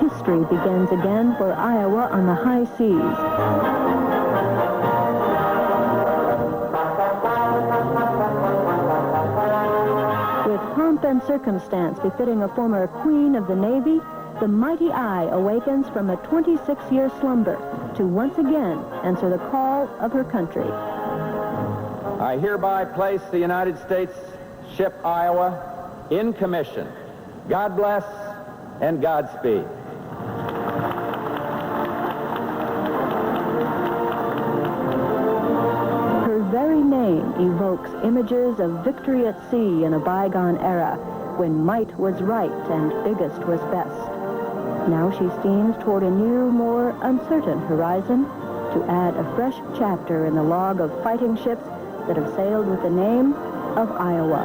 history begins again for Iowa on the high seas. With pomp and circumstance befitting a former queen of the Navy, the mighty Eye awakens from a 26-year slumber to once again answer the call of her country. I hereby place the United States ship Iowa in commission. God bless and Godspeed. Her very name evokes images of victory at sea in a bygone era when might was right and biggest was best. Now she steams toward a new, more uncertain horizon to add a fresh chapter in the log of fighting ships that have sailed with the name of Iowa.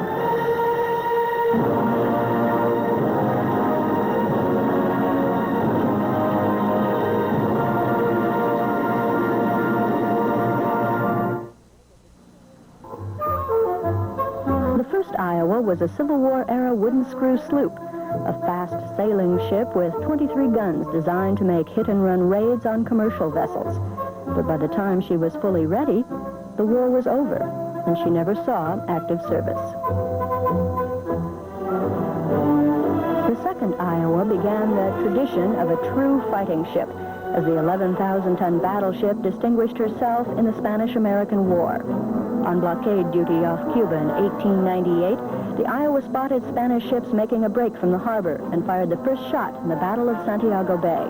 The first Iowa was a Civil War-era wooden screw sloop, a fast sailing ship with 23 guns designed to make hit-and-run raids on commercial vessels. But by the time she was fully ready, the war was over, and she never saw active service. The second Iowa began the tradition of a true fighting ship, as the 11,000-ton battleship distinguished herself in the Spanish-American War. On blockade duty off Cuba in 1898, the Iowa spotted Spanish ships making a break from the harbor and fired the first shot in the Battle of Santiago Bay.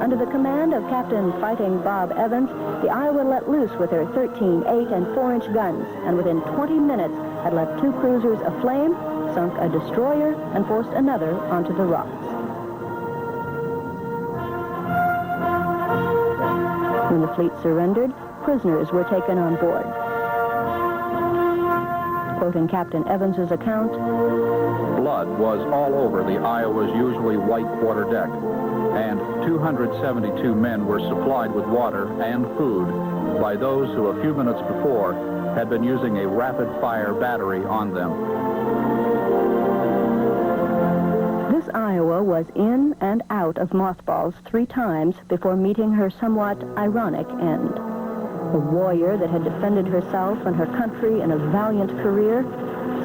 Under the command of Captain Fighting Bob Evans, the Iowa let loose with her 13, 8, and 4-inch guns, and within 20 minutes had left 2 cruisers aflame, sunk a destroyer, and forced another onto the rocks. When the fleet surrendered, prisoners were taken on board. Quoting Captain Evans's account, blood was all over the Iowa's usually white quarterdeck, and 272 men were supplied with water and food by those who a few minutes before had been using a rapid-fire battery on them. This Iowa was in and out of mothballs 3 times before meeting her somewhat ironic end. The warrior that had defended herself and her country in a valiant career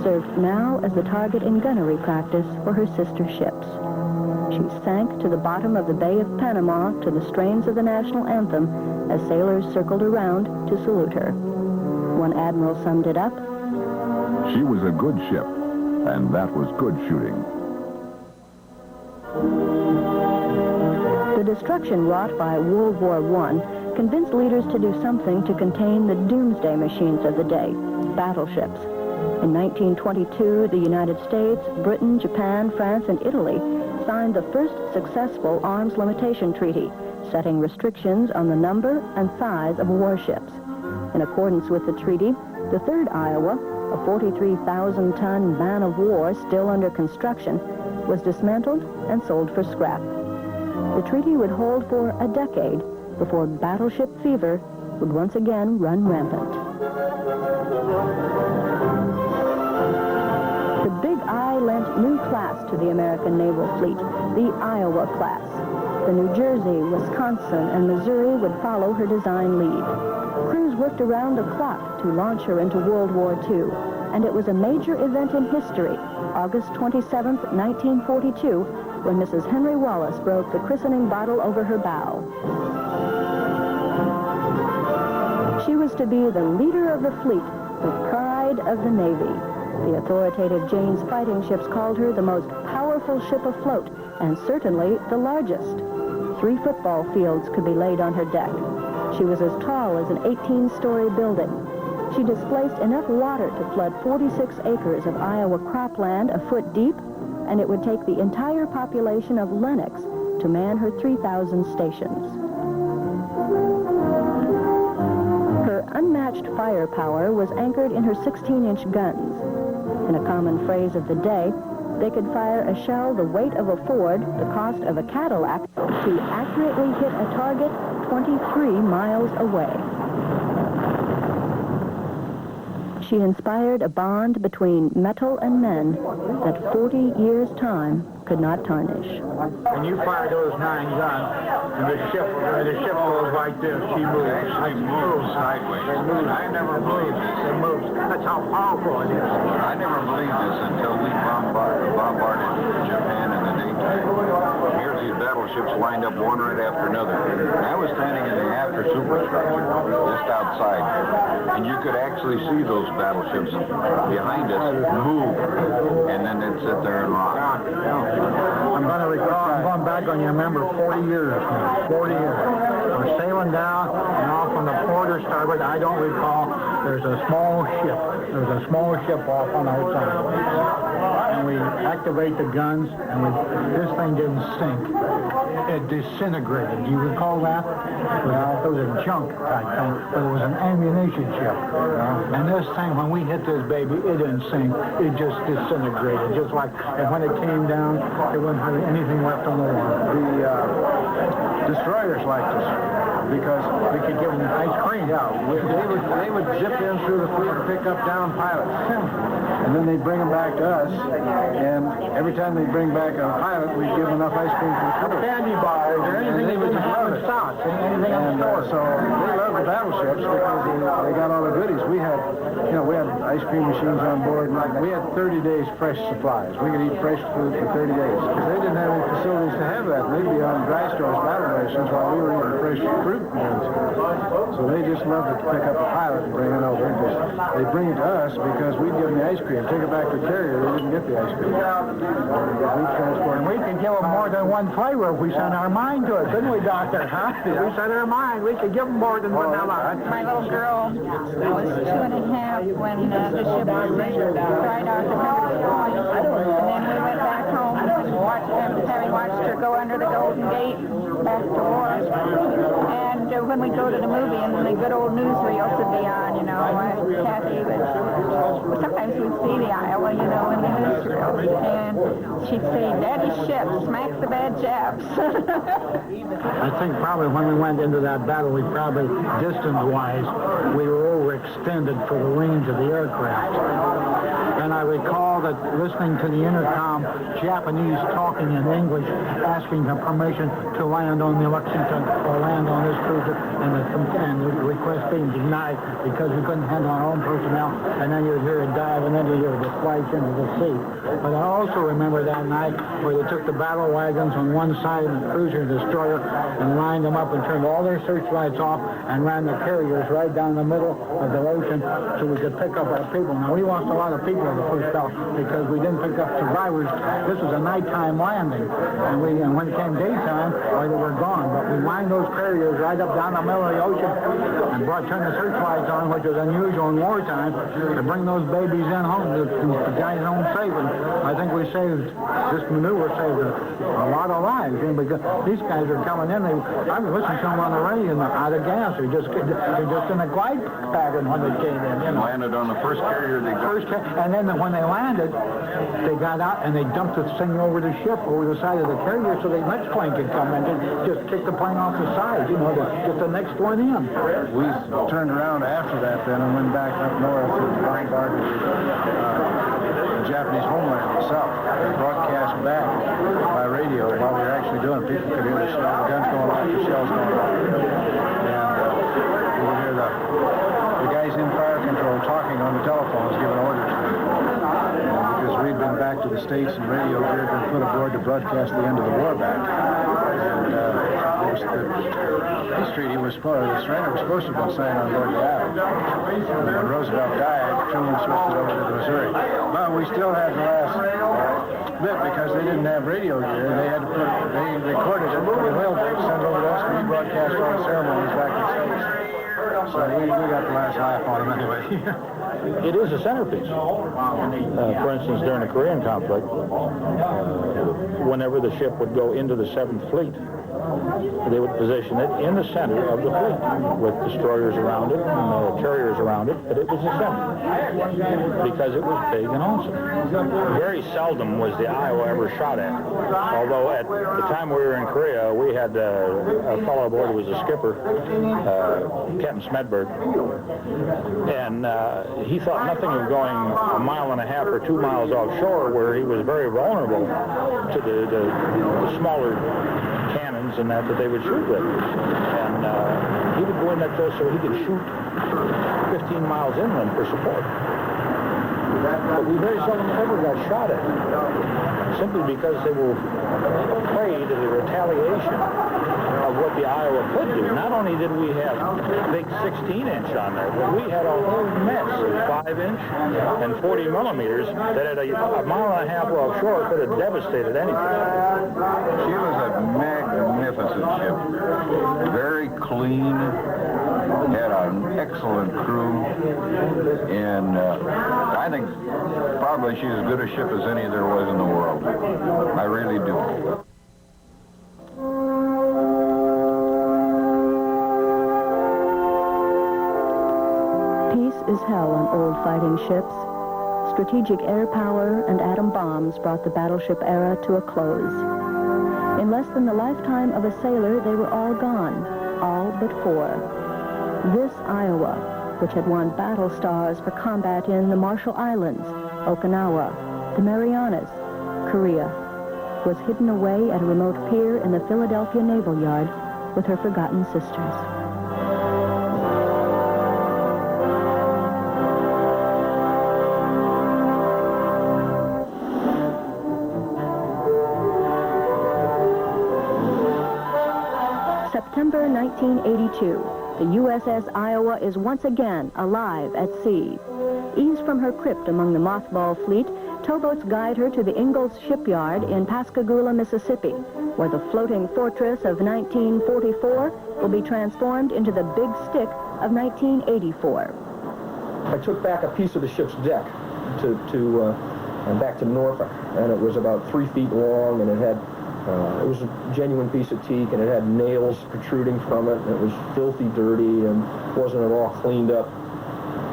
served now as the target in gunnery practice for her sister ships. She sank to the bottom of the Bay of Panama to the strains of the national anthem as sailors circled around to salute her. One admiral summed it up, "She was a good ship, and that was good shooting." The destruction wrought by World War I convinced leaders to do something to contain the doomsday machines of the day, battleships. In 1922, the United States, Britain, Japan, France, and Italy signed the first successful arms limitation treaty, setting restrictions on the number and size of warships. In accordance with the treaty, the third Iowa, a 43,000-ton man of war still under construction, was dismantled and sold for scrap. The treaty would hold for a decade before battleship fever would once again run rampant. The Big I lent new class to the American naval fleet, the Iowa class. The New Jersey, Wisconsin, and Missouri would follow her design lead. Crews worked around the clock to launch her into World War II, and it was a major event in history, August 27, 1942, when Mrs. Henry Wallace broke the christening bottle over her bow. She was to be the leader of the fleet, the pride of the Navy. The authoritative Jane's fighting ships called her the most powerful ship afloat, and certainly the largest. 3 football fields could be laid on her deck. She was as tall as an 18-story building. She displaced enough water to flood 46 acres of Iowa cropland a foot deep, and it would take the entire population of Lenox to man her 3,000 stations. Her unmatched firepower was anchored in her 16-inch guns. In a common phrase of the day, they could fire a shell the weight of a Ford, the cost of a Cadillac, to accurately hit a target 23 miles away. She inspired a bond between metal and men that 40 years' time could not tarnish. When you fire those 9 guns, and the ship goes like this, she moves. Actually moves sideways. It moves. I never believed this. It moves. That's how powerful it is. I never believed this until we bombarded Japan in the daytime. Here these battleships lined up one right after another. I was standing in the after superstructure just outside, and you could actually see those battleships behind us move, and then they'd sit there and rock. I'm going back on you, remember, 40 years now. 40 years. We're sailing down, and off on the port or starboard, I don't recall, there's a small ship. There's a small ship off on our side. And we activate the guns, and this thing didn't sink. It disintegrated. Do you recall that? It was a junk type thing, but it was an ammunition ship. And this thing, when we hit this baby, it didn't sink. It just disintegrated. Just like when it came down, there wasn't hardly anything left on the water. The destroyers liked us because We could give them ice cream. yeah, they would zip in through the fleet and pick up down pilots, and then they'd bring them back to us. And every time they'd bring back a pilot, we'd give them enough ice cream for the crew. Candy bars or anything they they would would have in stock. Anything on And the store. so they loved the battleships because they got all the goodies. We had ice cream machines on board. And we had 30 days fresh supplies. We could eat fresh food for 30 days because they didn't have any facilities to have that. They'd be on dry stores, battle rations, while we were eating fresh fruit. So they just loved it to pick up a pilot and bring it over. They bring it to us because we'd give them the ice cream. Take it back to the carrier, they didn't get the ice cream. We transported. We could give them more than one flavor if we sent our mind to it, couldn't we, Doctor? Huh? If we sent our mind, we could give them more than vanilla. My little girl was 2.5 when the ship was dried out the Military Point. And then we went back home and watched them, having watched her go under the Golden Gate back to war. And when we go to the movie and the good old newsreels would be on, Kathy would, sometimes we'd see the Iowa, in the newsreels. And she'd say, Daddy's ship, smack the bad Japs. I think probably when we went into that battle, we probably, distance-wise, we were overextended for the range of the aircraft. And I recall that listening to the intercom, Japanese talking in English, asking for permission to land on the Lexington or land on this cruiser, and the request being denied because we couldn't handle our own personnel, and then you'd hear it dive, and then you'd hear it flash into the sea. But I also remember that night where they took the battle wagons on one side of the cruiser and destroyer and lined them up and turned all their searchlights off and ran the carriers right down the middle of the ocean so we could pick up our people. Now, we lost a lot of people in the first spell because we didn't pick up survivors. This was a nighttime landing, and when it came daytime, they were gone. But we lined those carriers right up down the middle of the ocean and turned the searchlights on, which was unusual in wartime, to bring those babies in home, the guys home safe. And I think this maneuver saved a lot of lives, because these guys are coming in. I was listening to them on the radio, and out of gas. They're just in a glide pattern when they came in. Landed on the first carrier they got. And then when they landed, they got out and they dumped the thing over the ship, over the side of the carrier, so the next plane could come in and just kick the plane off the side, to get the next one in. We turned around after that then and went back up north and bombarded the Japanese homeland itself and broadcast back by radio while we were actually doing it. People could hear the guns going off, the shells going off. And we would hear the guys in fire control talking on the telephones, giving orders. Because we'd been back to the States and radio gear had been put aboard to broadcast the end of the war back. And the peace treaty the surrender was supposed to have been signed on board the Iowa. And when Roosevelt died, Truman switched it over to the Missouri. But we still had the last bit because they didn't have radio gear. They had to they recorded it, put the whale break, sent it over to us, and we broadcast all the ceremonies back in the States. So we got the last laugh on them anyway. It is a centerpiece. For instance, during the Korean conflict, whenever the ship would go into the 7th Fleet, they would position it in the center of the fleet with destroyers around it and carriers around it, but it was the center because it was big and awesome. Very seldom was the Iowa ever shot at, although at the time we were in Korea, we had a fellow aboard who was a skipper, Captain Smedberg, and he thought nothing of going a mile and a half or 2 miles offshore, where he was very vulnerable to the smaller cannons and that they would shoot with. And he would go in that though so he could shoot 15 miles inland for support. But we very seldom ever got shot at, simply because they were afraid of the retaliation of what the Iowa could do. Not only did we have big 16-inch on there, but we had a whole mess of 5-inch and 40 millimeters that at a mile and a half offshore could have devastated anything. She was a magnificent ship. Very clean. Had an excellent crew. And I think probably she's as good a ship as any there was in the world. I really do. Peace is hell on old fighting ships. Strategic air power and atom bombs brought the battleship era to a close. In less than the lifetime of a sailor, they were all gone, all but 4. This Iowa, which had won battle stars for combat in the Marshall Islands, Okinawa, the Marianas, Korea, was hidden away at a remote pier in the Philadelphia Naval Yard with her forgotten sisters. September 1982. The USS Iowa is once again alive at sea. Eased from her crypt among the mothball fleet, towboats guide her to the Ingalls shipyard in Pascagoula, Mississippi, where the floating fortress of 1944 will be transformed into the Big Stick of 1984. I took back a piece of the ship's deck back to Norfolk, and it was about 3 feet long, and it had it was a genuine piece of teak, and it had nails protruding from it, and it was filthy dirty and wasn't at all cleaned up.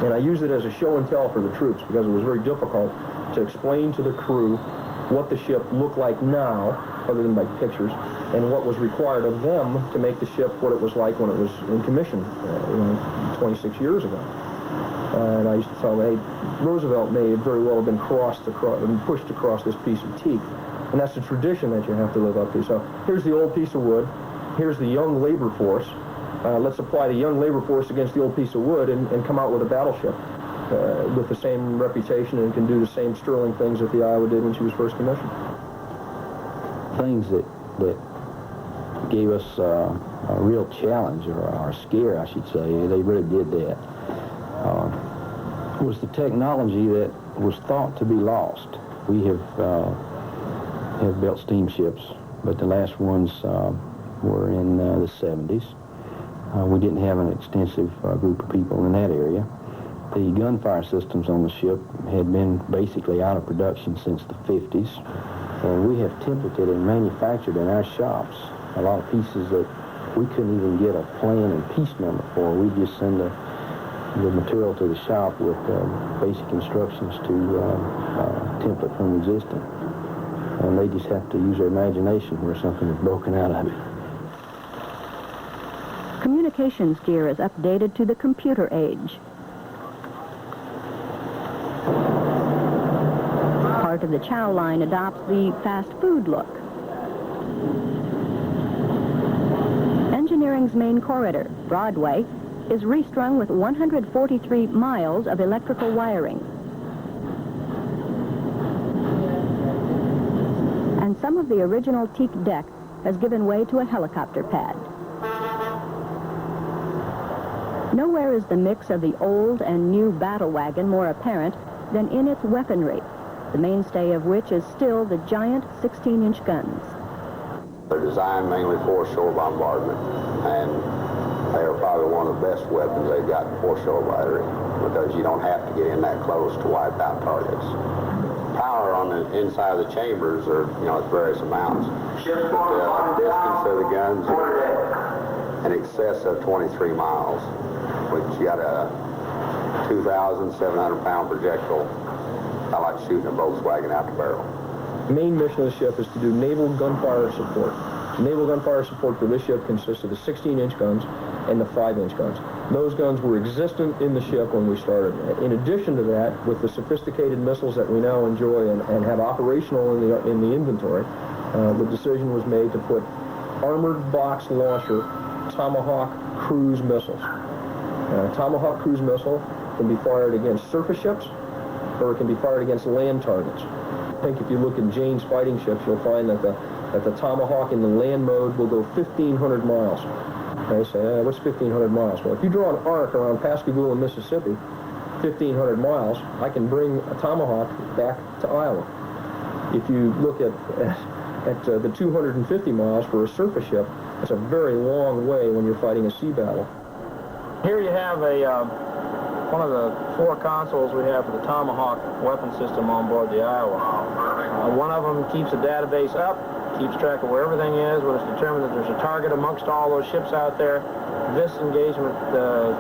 And I used it as a show and tell for the troops because it was very difficult to explain to the crew what the ship looked like now, other than by pictures, and what was required of them to make the ship what it was like when it was in commission 26 years ago. And I used to tell them, hey, Roosevelt may very well have been pushed across this piece of teak. And that's the tradition that you have to live up to. So here's the old piece of wood. Here's the young labor force. Let's apply the young labor force against the old piece of wood and come out with a battleship with the same reputation and can do the same sterling things that the Iowa did when she was first commissioned. Things that gave us a real challenge, or a scare, I should say, they really did that, was the technology that was thought to be lost. We have built steamships, but the last ones were in the 70s. We didn't have an extensive group of people in that area. The gunfire systems on the ship had been basically out of production since the 50s. And we have templated and manufactured in our shops a lot of pieces that we couldn't even get a plan and piece number for. We just send the material to the shop with basic instructions to template from existing. And they just have to use their imagination where something is broken out of it. Communications gear is updated to the computer age. Part of the chow line adopts the fast food look. Engineering's main corridor, Broadway, is restrung with 143 miles of electrical wiring. And some of the original teak deck has given way to a helicopter pad. Nowhere is the mix of the old and new battle wagon more apparent than in its weaponry, the mainstay of which is still the giant 16-inch guns. They're designed mainly for shore bombardment, and they are probably one of the best weapons they've got in foreshore battery, because you don't have to get in that close to wipe out targets. Power on the inside of the chambers are, it's various amounts. But the distance of the guns are in excess of 23 miles, which you got a 2,700-pound projectile. I like shooting a Volkswagen out the barrel. The main mission of the ship is to do naval gunfire support. Naval gunfire support for this ship consists of the 16-inch guns and the 5-inch guns. Those guns were existent in the ship when we started. In addition to that, with the sophisticated missiles that we now enjoy and have operational in the inventory, the decision was made to put armored box launcher Tomahawk cruise missiles. Tomahawk cruise missile can be fired against surface ships, or it can be fired against land targets. I think if you look in Jane's fighting ships, you'll find that the Tomahawk in the land mode will go 1,500 miles. Okay, so what's 1,500 miles? Well, if you draw an arc around Pascagoula, Mississippi, 1,500 miles, I can bring a Tomahawk back to Iowa. If you look at the 250 miles for a surface ship, it's a very long way when you're fighting a sea battle. Here you have one of the 4 consoles we have for the Tomahawk weapon system on board the Iowa. One of them keeps a database up, keeps track of where everything is. When it's determined that there's a target amongst all those ships out there, this engagement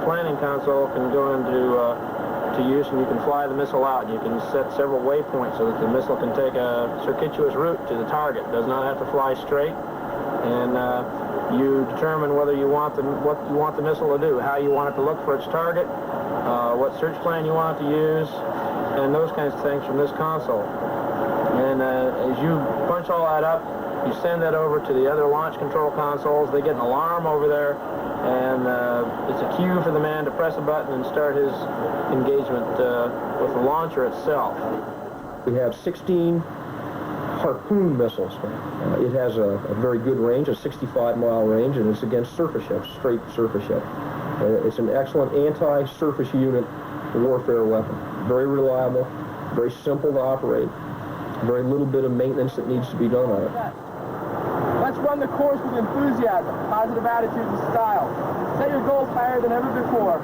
planning console can go into use, and you can fly the missile out. You can set several waypoints so that the missile can take a circuitous route to the target. It does not have to fly straight, and you determine whether you want what you want the missile to do, how you want it to look for its target, what search plan you want it to use, and those kinds of things from this console. And as you punch all that up, you send that over to the other launch control consoles. They get an alarm over there, and it's a cue for the man to press a button and start his engagement with the launcher itself. We have 16 Harpoon missiles. It has a very good range, a 65-mile range, and it's against surface ships, straight surface ship. It's an excellent anti-surface unit warfare weapon. Very reliable, very simple to operate, very little bit of maintenance that needs to be done on it. Let's run the course with enthusiasm, positive attitude, and style. Set your goals higher than ever before,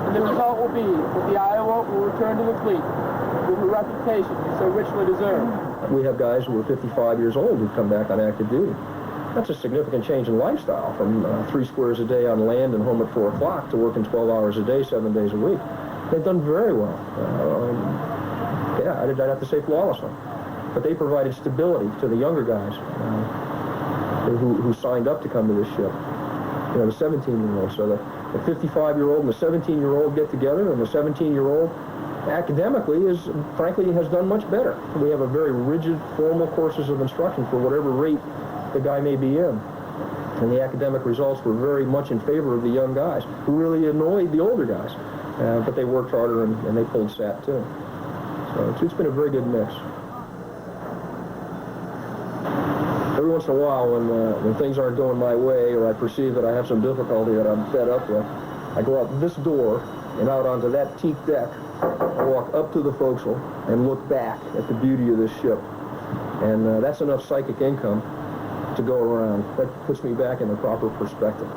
and the result will be that the Iowa will return to the fleet with the reputation you so richly deserve. We have guys who are 55 years old who've come back on active duty. That's a significant change in lifestyle, from 3 squares a day on land and home at 4 o'clock to working 12 hours a day, 7 days a week. They've done very well. I'd have to say flawlessly. But they provided stability to the younger guys who signed up to come to this ship. You know, the 17-year-old. So the 55-year-old and the 17-year-old get together, and the 17-year-old academically frankly has done much better. We have a very rigid, formal courses of instruction for whatever rate the guy may be in. And the academic results were very much in favor of the young guys, who really annoyed the older guys. But they worked harder, and they pulled SAT too. So it's been a very good mix. Every once in a while, when things aren't going my way, or I perceive that I have some difficulty that I'm fed up with, I go out this door and out onto that teak deck. I walk up to the forecastle and look back at the beauty of this ship. And that's enough psychic income to go around. That puts me back in the proper perspective.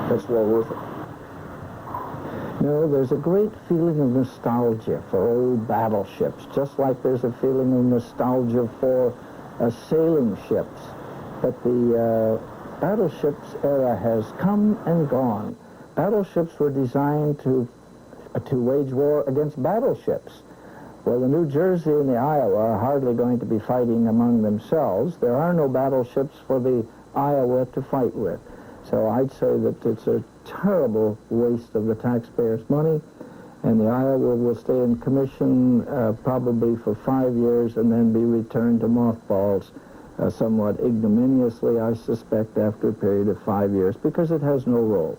That's well worth it. No, there's a great feeling of nostalgia for old battleships, just like there's a feeling of nostalgia for sailing ships. But the battleships era has come and gone. Battleships were designed to wage war against battleships. Well, the New Jersey and the Iowa are hardly going to be fighting among themselves. There are no battleships for the Iowa to fight with. So I'd say that it's a terrible waste of the taxpayers' money, and the Iowa will stay in commission probably for 5 years and then be returned to mothballs somewhat ignominiously, I suspect, after a period of 5 years, because it has no role.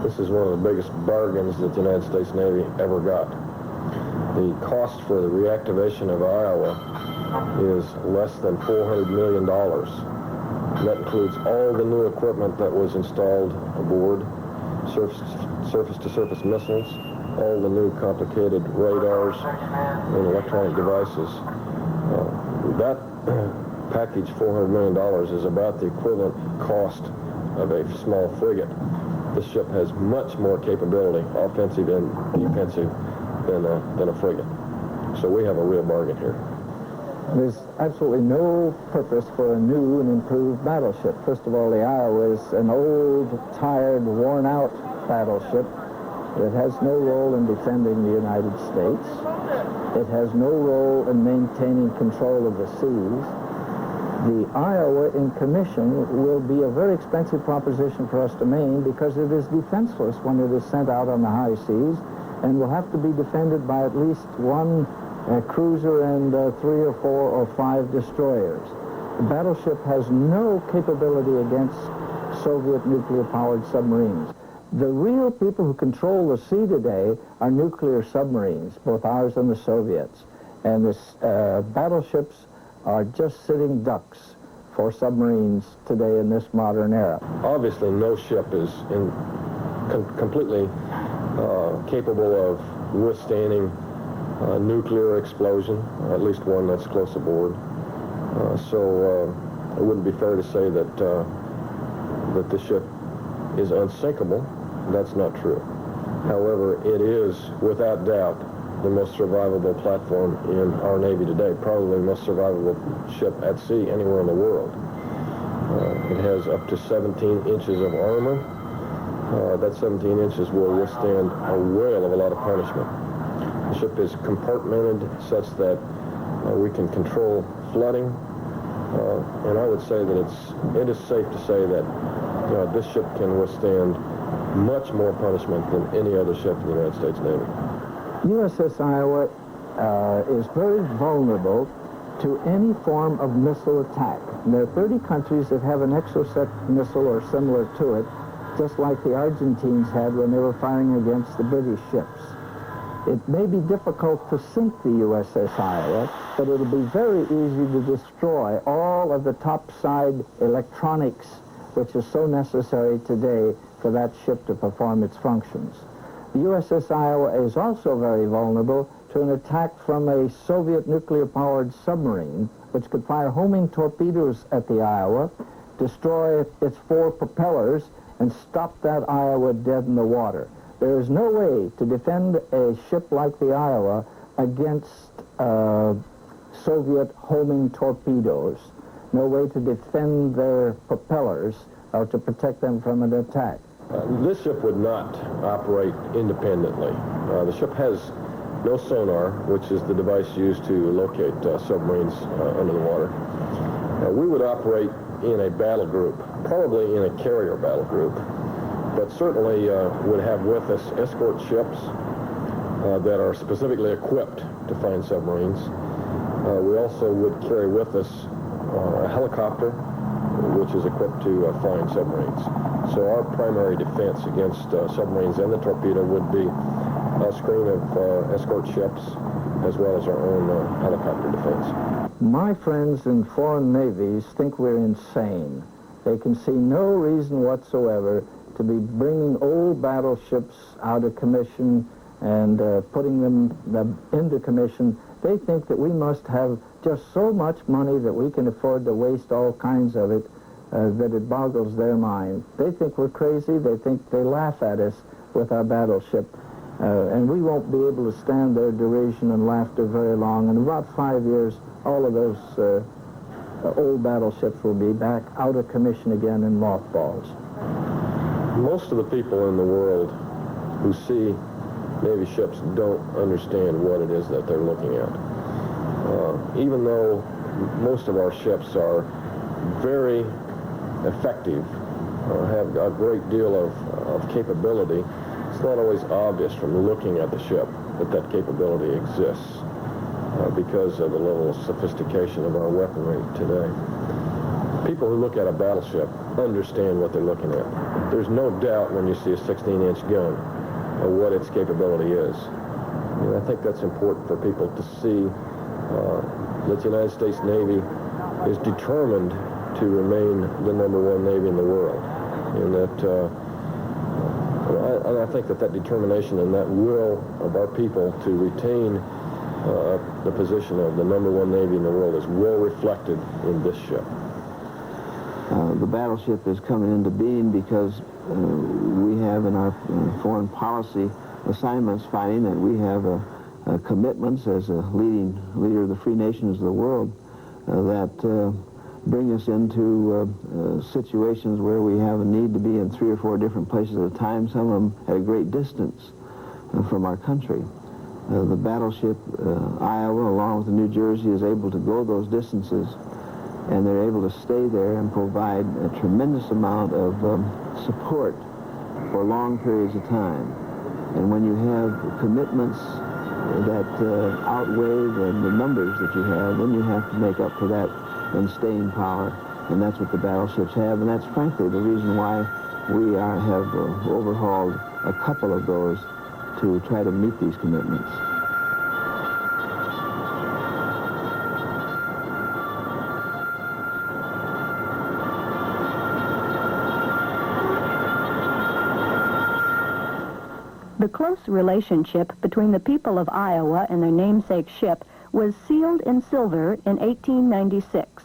This is one of the biggest bargains that the United States Navy ever got. The cost for the reactivation of Iowa is less than $400 million. And that includes all the new equipment that was installed aboard, surface-to-surface missiles, all the new complicated radars and electronic devices. That package, $400 million, is about the equivalent cost of a small frigate. This ship has much more capability, offensive and defensive, than a frigate. So we have a real bargain here. There's absolutely no purpose for a new and improved battleship. First of all, the Iowa is an old, tired, worn-out battleship. It has no role in defending the United States. It has no role in maintaining control of the seas. The Iowa in commission will be a very expensive proposition for us to Maine because it is defenseless when it is sent out on the high seas and will have to be defended by at least one cruiser and 3 or 4 or 5 destroyers. The battleship has no capability against Soviet nuclear-powered submarines. The real people who control the sea today are nuclear submarines, both ours and the Soviets. And the battleships are just sitting ducks for submarines today in this modern era. Obviously, no ship is completely capable of withstanding nuclear explosion, at least one that's close aboard. So it wouldn't be fair to say that that the ship is unsinkable. That's not true. However, it is, without doubt, the most survivable platform in our Navy today, probably the most survivable ship at sea anywhere in the world. It has up to 17 inches of armor. That 17 inches will withstand a whale of a lot of punishment. The ship is compartmented such that we can control flooding, and I would say that it is safe to say that this ship can withstand much more punishment than any other ship in the United States Navy. USS Iowa is very vulnerable to any form of missile attack. And there are 30 countries that have an Exocet missile or similar to it, just like the Argentines had when they were firing against the British ships. It may be difficult to sink the USS Iowa, but it'll be very easy to destroy all of the topside electronics, which is so necessary today for that ship to perform its functions. The USS Iowa is also very vulnerable to an attack from a Soviet nuclear-powered submarine, which could fire homing torpedoes at the Iowa, destroy its 4 propellers, and stop that Iowa dead in the water. There is no way to defend a ship like the Iowa against Soviet homing torpedoes. No way to defend their propellers or to protect them from an attack. This ship would not operate independently. The ship has no sonar, which is the device used to locate submarines under the water. We would operate in a battle group, probably in a carrier battle group, but certainly would have with us escort ships that are specifically equipped to find submarines. We also would carry with us a helicopter, which is equipped to find submarines. So our primary defense against submarines and the torpedo would be a screen of escort ships, as well as our own helicopter defense. My friends in foreign navies think we're insane. They can see no reason whatsoever to be bringing old battleships out of commission and putting them into commission. They think that we must have just so much money that we can afford to waste all kinds of it, that it boggles their mind. They think we're crazy. They laugh at us with our battleship. And we won't be able to stand their derision and laughter very long. In about 5 years, all of those old battleships will be back out of commission again in mothballs. Most of the people in the world who see Navy ships don't understand what it is that they're looking at. Even though most of our ships are very effective, have a great deal of capability, it's not always obvious from looking at the ship that capability exists because of the level of sophistication of our weaponry today. People who look at a battleship understand what they're looking at. There's no doubt when you see a 16-inch gun what its capability is. And I think that's important for people to see that the United States Navy is determined to remain the #1 Navy in the world. And that I think that determination and that will of our people to retain the position of the #1 Navy in the world is well reflected in this ship. The battleship is coming into being because we have in our foreign policy assignments finding that we have commitments as a leader of the free nations of the world that bring us into situations where we have a need to be in 3 or 4 different places at a time, some of them at a great distance from our country. The battleship Iowa, along with the New Jersey, is able to go those distances and they're able to stay there and provide a tremendous amount of support for long periods of time. And when you have commitments that outweigh the numbers that you have, then you have to make up for that in staying power, and that's what the battleships have, and that's frankly the reason why we have overhauled a couple of those to try to meet these commitments. The close relationship between the people of Iowa and their namesake ship was sealed in silver in 1896.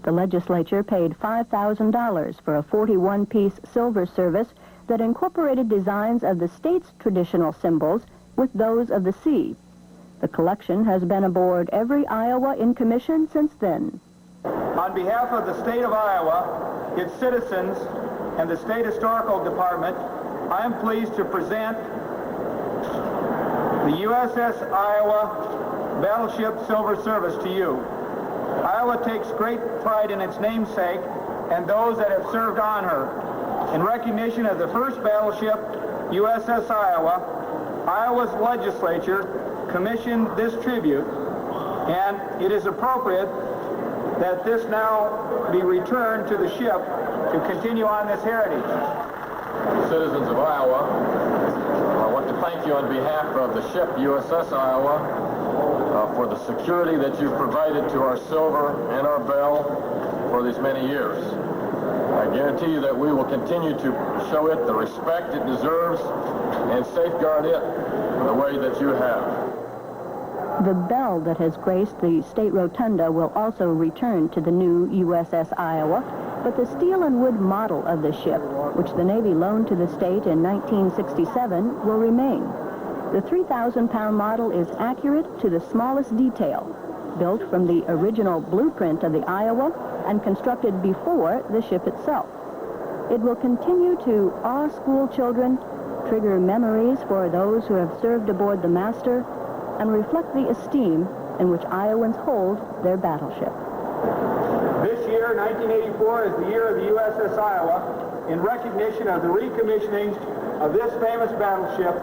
The legislature paid $5,000 for a 41-piece silver service that incorporated designs of the state's traditional symbols with those of the sea. The collection has been aboard every Iowa in commission since then. On behalf of the state of Iowa, its citizens, and the State Historical Department, I am pleased to present the USS Iowa Battleship Silver Service to you. Iowa takes great pride in its namesake and those that have served on her. In recognition of the first battleship, USS Iowa, Iowa's legislature commissioned this tribute, and it is appropriate that this now be returned to the ship to continue on this heritage. Citizens of Iowa, I want to thank you on behalf of the ship USS Iowa for the security that you've provided to our silver and our bell for these many years. I guarantee you that we will continue to show it the respect it deserves and safeguard it the way that you have. The bell that has graced the state rotunda will also return to the new USS Iowa, but the steel and wood model of the ship, which the Navy loaned to the state in 1967, will remain. The 3,000-pound model is accurate to the smallest detail, built from the original blueprint of the Iowa and constructed before the ship itself. It will continue to awe school children, trigger memories for those who have served aboard the master, and reflect the esteem in which Iowans hold their battleship. This year, 1984, is the year of the USS Iowa in recognition of the recommissioning of this famous battleship,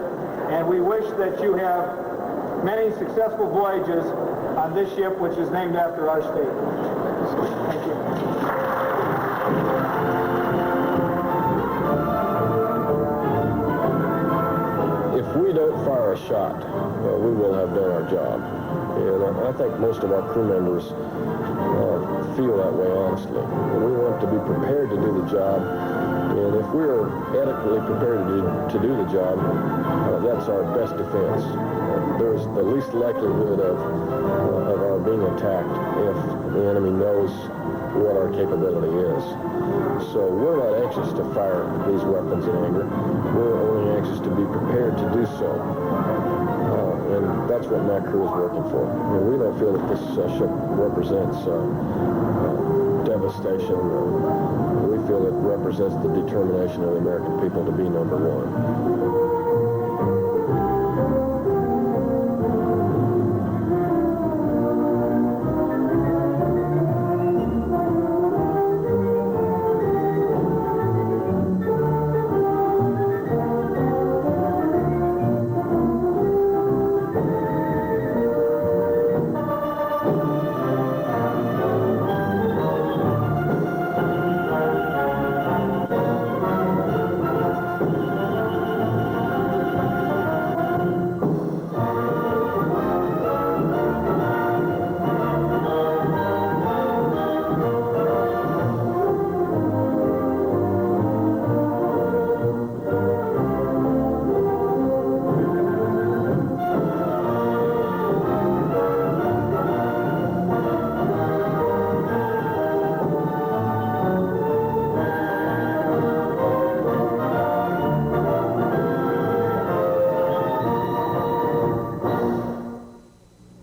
and we wish that you have many successful voyages on this ship, which is named after our state. Thank you. If we don't fire a shot, we will have done our job. And I think most of our crew members feel that way, honestly. We want to be prepared to do the job, and if we're adequately prepared to do the job, that's our best defense. There's the least likelihood of our being attacked if the enemy knows what our capability is. So we're not anxious to fire these weapons in anger. We're only anxious to be prepared to do so. And that's what my crew is working for. We don't feel that this ship represents devastation. We feel it represents the determination of the American people to be number one.